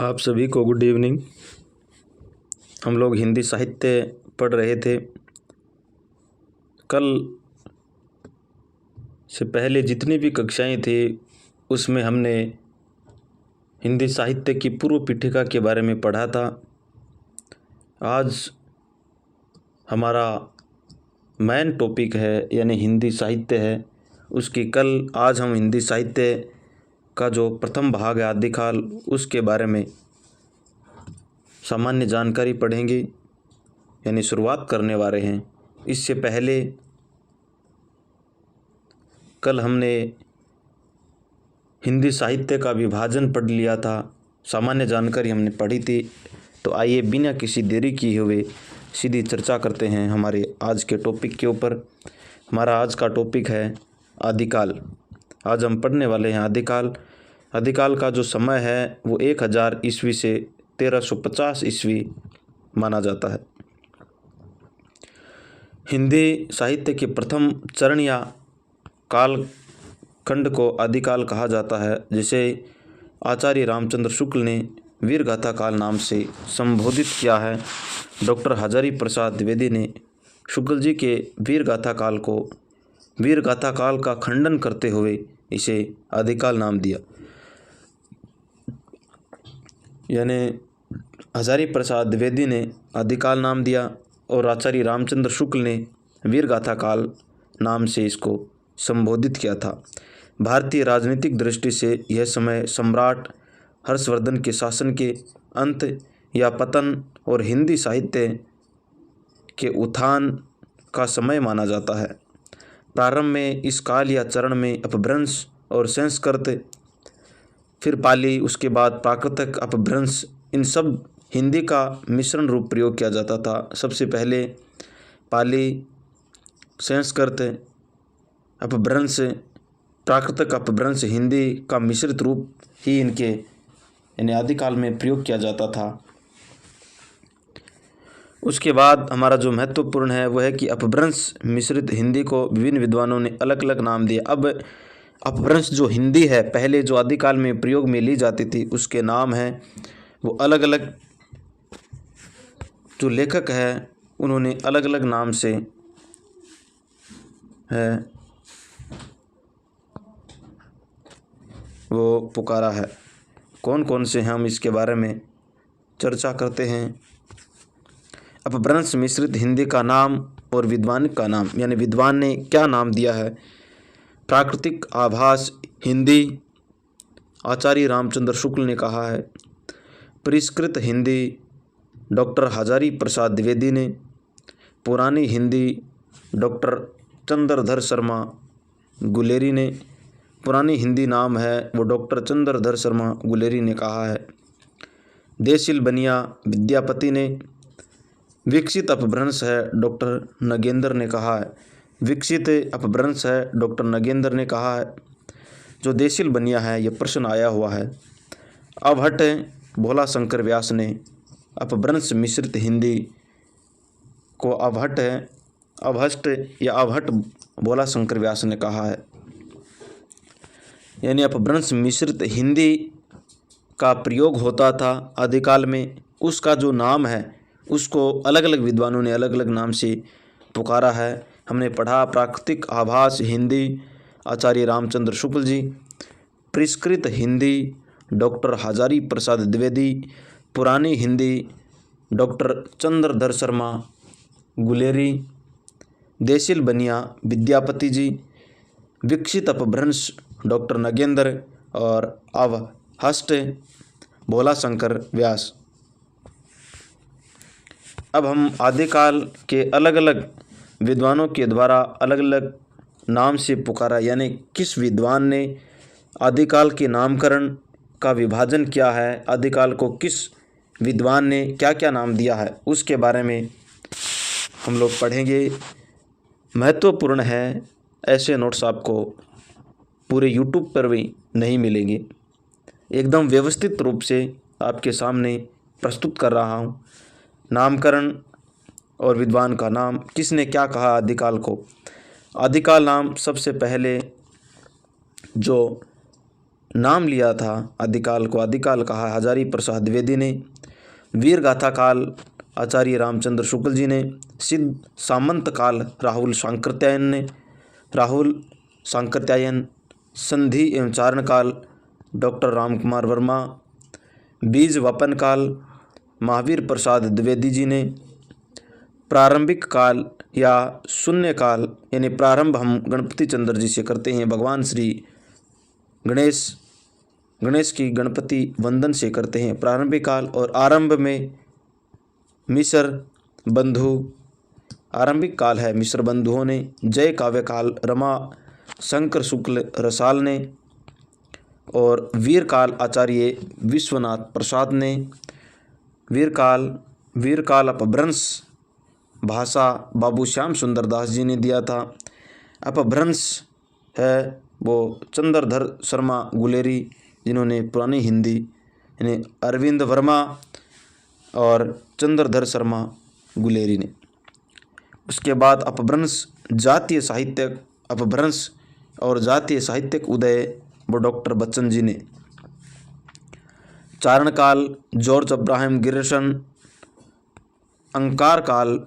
आप सभी को गुड इवनिंग। हम लोग हिंदी साहित्य पढ़ रहे थे। कल से पहले जितनी भी कक्षाएं थी उसमें हमने हिंदी साहित्य की पूर्व पीठिका के बारे में पढ़ा था। आज हमारा मेन टॉपिक है यानी हिंदी साहित्य है, उसकी आज हम हिंदी साहित्य का जो प्रथम भाग है आदिकाल, उसके बारे में सामान्य जानकारी पढ़ेंगे यानी शुरुआत करने वाले हैं। इससे पहले कल हमने हिंदी साहित्य का विभाजन पढ़ लिया था, सामान्य जानकारी हमने पढ़ी थी। तो आइए बिना किसी देरी किए हुए सीधी चर्चा करते हैं हमारे आज के टॉपिक के ऊपर। हमारा आज का टॉपिक है आदिकाल। आज हम पढ़ने वाले हैं आदिकाल। आदिकाल का जो समय है वो 1000 ईस्वी से 1350 ईस्वी माना जाता है। हिंदी साहित्य के प्रथम चरण या काल खंड को आदिकाल कहा जाता है, जिसे आचार्य रामचंद्र शुक्ल ने वीरगाथा काल नाम से संबोधित किया है। डॉक्टर हजारी प्रसाद द्विवेदी ने शुक्ल जी के वीरगाथा काल को वीरगाथा काल का खंडन करते हुए इसे आदिकाल नाम दिया। यानी हजारी प्रसाद द्विवेदी ने आदिकाल नाम दिया और आचार्य रामचंद्र शुक्ल ने वीरगाथा काल नाम से इसको संबोधित किया था। भारतीय राजनीतिक दृष्टि से यह समय सम्राट हर्षवर्धन के शासन के अंत या पतन और हिंदी साहित्य के उत्थान का समय माना जाता है। प्रारंभ में इस काल या चरण में अपभ्रंश और संस्कृत, फिर पाली, उसके बाद प्राकृतिक, अपभ्रंश, इन सब हिंदी का मिश्रण रूप प्रयोग किया जाता था। सबसे पहले पाली, संस्कृत, अपभ्रंश, प्राकृतिक अपभ्रंश, हिंदी का मिश्रित रूप ही इनके यानी आदिकाल में प्रयोग किया जाता था। उसके बाद हमारा जो महत्वपूर्ण है वह है कि अपभ्रंश मिश्रित हिंदी को विभिन्न विद्वानों ने अलग अलग नाम दिए। अब अपभ्रंश जो हिंदी है पहले जो आदिकाल में प्रयोग में ली जाती थी उसके नाम है वो अलग अलग, जो लेखक है उन्होंने अलग अलग नाम से है वो पुकारा है। कौन कौन से हैं हम इसके बारे में चर्चा करते हैं। अपभ्रंश मिश्रित हिंदी का नाम और विद्वान का नाम, यानी विद्वान ने क्या नाम दिया है। प्राकृतिक आभास हिंदी आचार्य रामचंद्र शुक्ल ने कहा है। परिष्कृत हिंदी डॉक्टर हजारी प्रसाद द्विवेदी ने। पुरानी हिंदी डॉक्टर चंद्रधर शर्मा गुलेरी ने। पुरानी हिंदी नाम है वो डॉक्टर चंद्रधर शर्मा गुलेरी ने कहा है। देशील बनिया विद्यापति ने। विकसित अपभ्रंश है डॉक्टर नगेंद्र ने कहा है। विकसित अपभ्रंश है डॉक्टर नगेंद्र ने कहा है। जो देशील बनिया है ये प्रश्न आया हुआ है। अवहट भोला शंकर व्यास ने अपभ्रंश मिश्रित हिंदी को अवहष्ट या अवहट भोला शंकर व्यास ने कहा है। यानी अपभ्रंश मिश्रित हिंदी का प्रयोग होता था आदिकाल में, उसका जो नाम है उसको अलग अलग विद्वानों ने अलग अलग नाम से पुकारा है। हमने पढ़ा प्राकृतिक आभास हिंदी आचार्य रामचंद्र शुक्ल जी। परिष्कृत हिंदी डॉक्टर हजारी प्रसाद द्विवेदी। पुरानी हिंदी डॉक्टर चंद्रधर शर्मा गुलेरी। देशील बनिया विद्यापति जी। विकसित अपभ्रंश डॉक्टर नगेंद्र और अवहष्ट भोला शंकर व्यास। अब हम आदिकाल के अलग अलग विद्वानों के द्वारा अलग अलग नाम से पुकारा, यानी किस विद्वान ने आदिकाल के नामकरण का विभाजन किया है, आदिकाल को किस विद्वान ने क्या क्या नाम दिया है, उसके बारे में हम लोग पढ़ेंगे। महत्वपूर्ण है, ऐसे नोट्स आपको पूरे यूट्यूब पर भी नहीं मिलेंगे। एकदम व्यवस्थित रूप से आपके सामने प्रस्तुत कर रहा हूँ। नामकरण और विद्वान का नाम, किसने क्या कहा आदिकाल को। आदिकाल नाम सबसे पहले जो नाम लिया था, आदिकाल को आदिकाल कहा हजारी प्रसाद द्विवेदी ने। वीर गाथा काल आचार्य रामचंद्र शुक्ल जी ने। सिद्ध सामंत काल राहुल सांकृत्यायन। संधि एवं चारण काल डॉक्टर रामकुमार वर्मा। बीज वपन काल महावीर प्रसाद द्विवेदी जी ने। प्रारंभिक काल या शून्य काल यानी प्रारंभ हम गणपति चंद्र जी से करते हैं, भगवान श्री गणेश की गणपति वंदन से करते हैं प्रारंभिक काल। और आरंभ में मिश्र बंधु, आरंभिक काल है मिश्र बंधुओं ने। जय काव्य काल रमा शंकर शुक्ल रसाल ने। और वीर काल आचार्य विश्वनाथ प्रसाद ने। वीर काल अपभ्रंश भाषा बाबू श्याम सुंदर दास जी ने दिया था। अपभ्रंश है वो चंद्रधर शर्मा गुलेरी, जिन्होंने पुरानी हिंदी यानी अरविंद वर्मा और चंद्रधर शर्मा गुलेरी ने। उसके बाद अपभ्रंश जातीय साहित्यिक उदय वो डॉक्टर बच्चन जी ने। चारण काल जॉर्ज अब्राहम गिरिसन। अंकार काल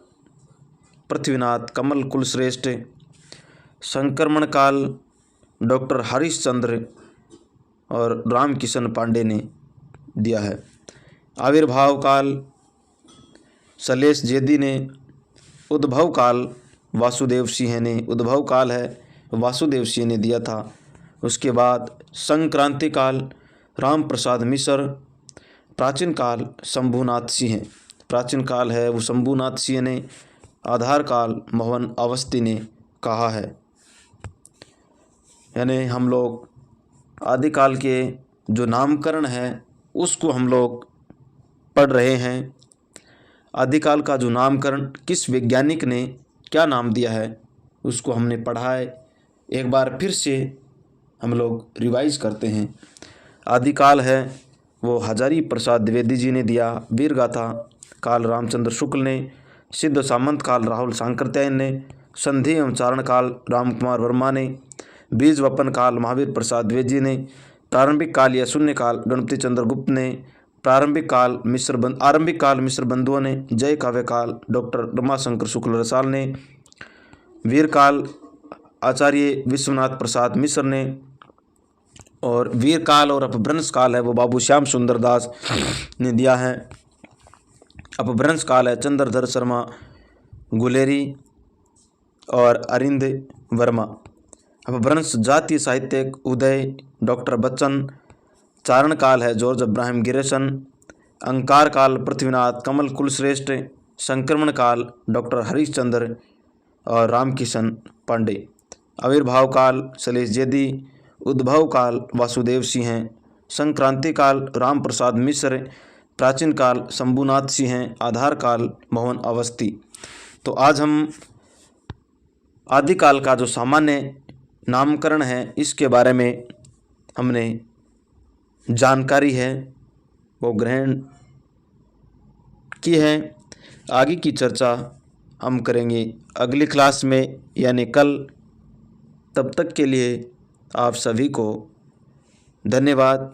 पृथ्वीनाथ कमल कुलश्रेष्ठ। संक्रमण काल डॉक्टर हरीशचंद्र और रामकिशन पांडे ने दिया है। आविर्भाव काल शैलेश जेदी ने। उद्भव काल वासुदेव सिंह ने, उद्भव काल है वासुदेव सिंह ने दिया था। उसके बाद संक्रांति काल राम प्रसाद मिश्र। प्राचीन काल शंभुनाथ सिंह, प्राचीन काल है वो शंभुनाथ सिंह ने। आधार काल मोहन अवस्थी ने कहा है। यानी हम लोग आदिकाल के जो नामकरण है उसको हम लोग पढ़ रहे हैं। आदिकाल का जो नामकरण किस वैज्ञानिक ने क्या नाम दिया है उसको हमने पढ़ा है। एक बार फिर से हम लोग रिवाइज करते हैं। आदिकाल है वो हजारी प्रसाद द्विवेदी जी ने दिया। वीर गाथा काल रामचंद्र शुक्ल ने। सिद्ध सामंत काल राहुल सांकृत्यायन ने। संधि एवं चारण काल रामकुमार वर्मा ने। बीज वपन काल महावीर प्रसाद द्विवेदी ने। प्रारंभिक काल या शून्य काल गणपति चंद्र गुप्त ने। आरंभिक काल मिश्र बंधुओं ने। जय काव्य काल डॉक्टर रमाशंकर शुक्ल रसाल ने। वीर काल आचार्य विश्वनाथ प्रसाद मिश्र ने। और वीर काल और अपभ्रंश काल है वो बाबू श्याम सुंदर दास ने दिया है। अपभ्रंश काल है चंद्रधर शर्मा गुलेरी और अरिंद वर्मा। अपभ्रंश जातीय साहित्यिक उदय डॉक्टर बच्चन। चारण काल है जॉर्ज अब्राहम गिरिसन। अंकार काल पृथ्वीनाथ कमल कुलश्रेष्ठ। संक्रमण काल डॉक्टर हरीशचंद्र और रामकिशन पांडे। आविर्भाव काल शैलेश जेदी। उद्भव काल वासुदेव सिंह। संक्रांति काल राम प्रसाद मिश्र। प्राचीन काल शंभुनाथ सिंह। आधार काल मोहन अवस्थी। तो आज हम आदिकाल का जो सामान्य नामकरण है इसके बारे में हमने जानकारी है वो ग्रहण की है। आगे की चर्चा हम करेंगे अगली क्लास में यानी कल। तब तक के लिए आप सभी को धन्यवाद।